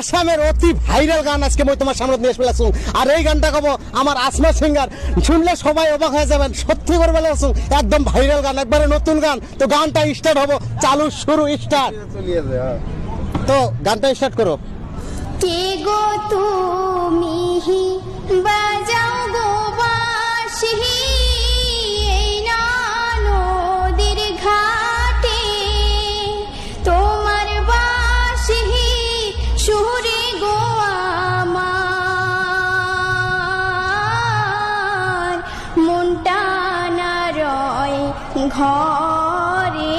আসামের অতি ভাইরাল গান আজকে মই তোমার সামনে নিয়ে আসলাম। আর এই গানটা কব আমার আসমা সিঙ্গার, শুনলে সবাই অবাক হয়ে যাবেন। সত্যি করে বলেছো, একদম ভাইরাল গান, একবারে নতুন গান। তো গানটা স্টার্ট হবো, চালু শুরু স্টার্ট। তো গানটা স্টার্ট করো। কে গো তুমি বাজাও গো বাঁশি এই না নদীর ঘাটে, তোমার বাঁশি সুরে গো আমার মনটা না রয় ঘরে।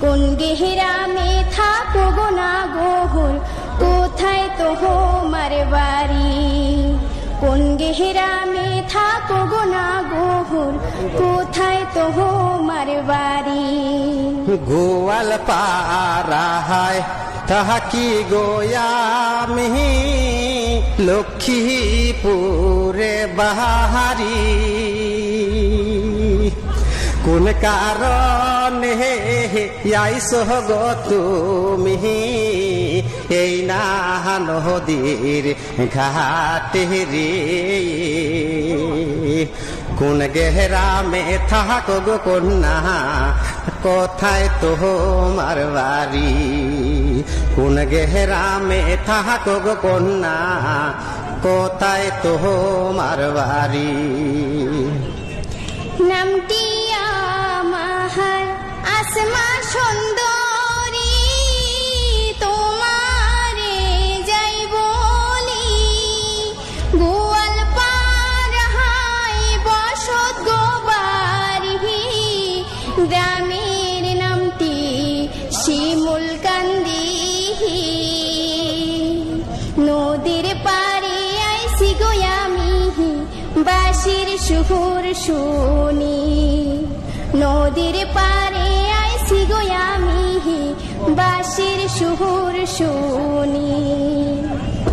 কোন গেহরামে থাকো গো না গোহর, কোথায় তোমার বাড়ি? কোন গেহরামে থাকো গো না গোহর, কোথায় তোমার বাড়ি? গোয়াল পাড়ায় তাহাকি গোয়ামি লক্ষ্মীপুরে বাহারি। কোন কারণে আইসো গো তুমি এই না নদীর ঘাটে রে? কোন গেহরামে থাকো গো কন্যা, কোথায় তোমার বাড়ি? কোন গেহরামে থাকো গো কন্যা, কোথায় তোমার বাড়ি? নামটি আমার আসমা সুন্দরী, তোমারে যাই বলি গোয়াল পাড়ায় বসত গো বাড়ি। গ্রামের নামটি শিমুল কান্দি, নদীর পাড়ে আইসি গো আমি বাঁশির সুর শুনি। নদীর পাড়ে আইসি গো আমি বাঁশির সুর শুনি।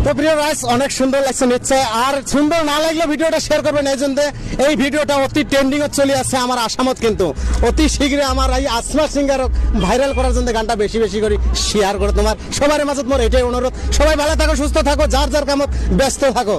তো প্রিয় রাইস, অনেক সুন্দর লাগছে নিশ্চয়। আর সুন্দর না লাগলে ভিডিওটা শেয়ার করবেন। এই জন্য এই ভিডিওটা অতি ট্রেন্ডিং এ চলে আসছে আমার আসামত, কিন্তু অতি শীঘ্রই আমার এই আসমা সিঙ্গার ভাইরাল করার জন্য গানটা বেশি বেশি করে শেয়ার করে তোমার সবার মাঝে মোর এটাই অনুরোধ। সবাই ভালো থাকো, সুস্থ থাকো, যার যার কামত ব্যস্ত থাকো।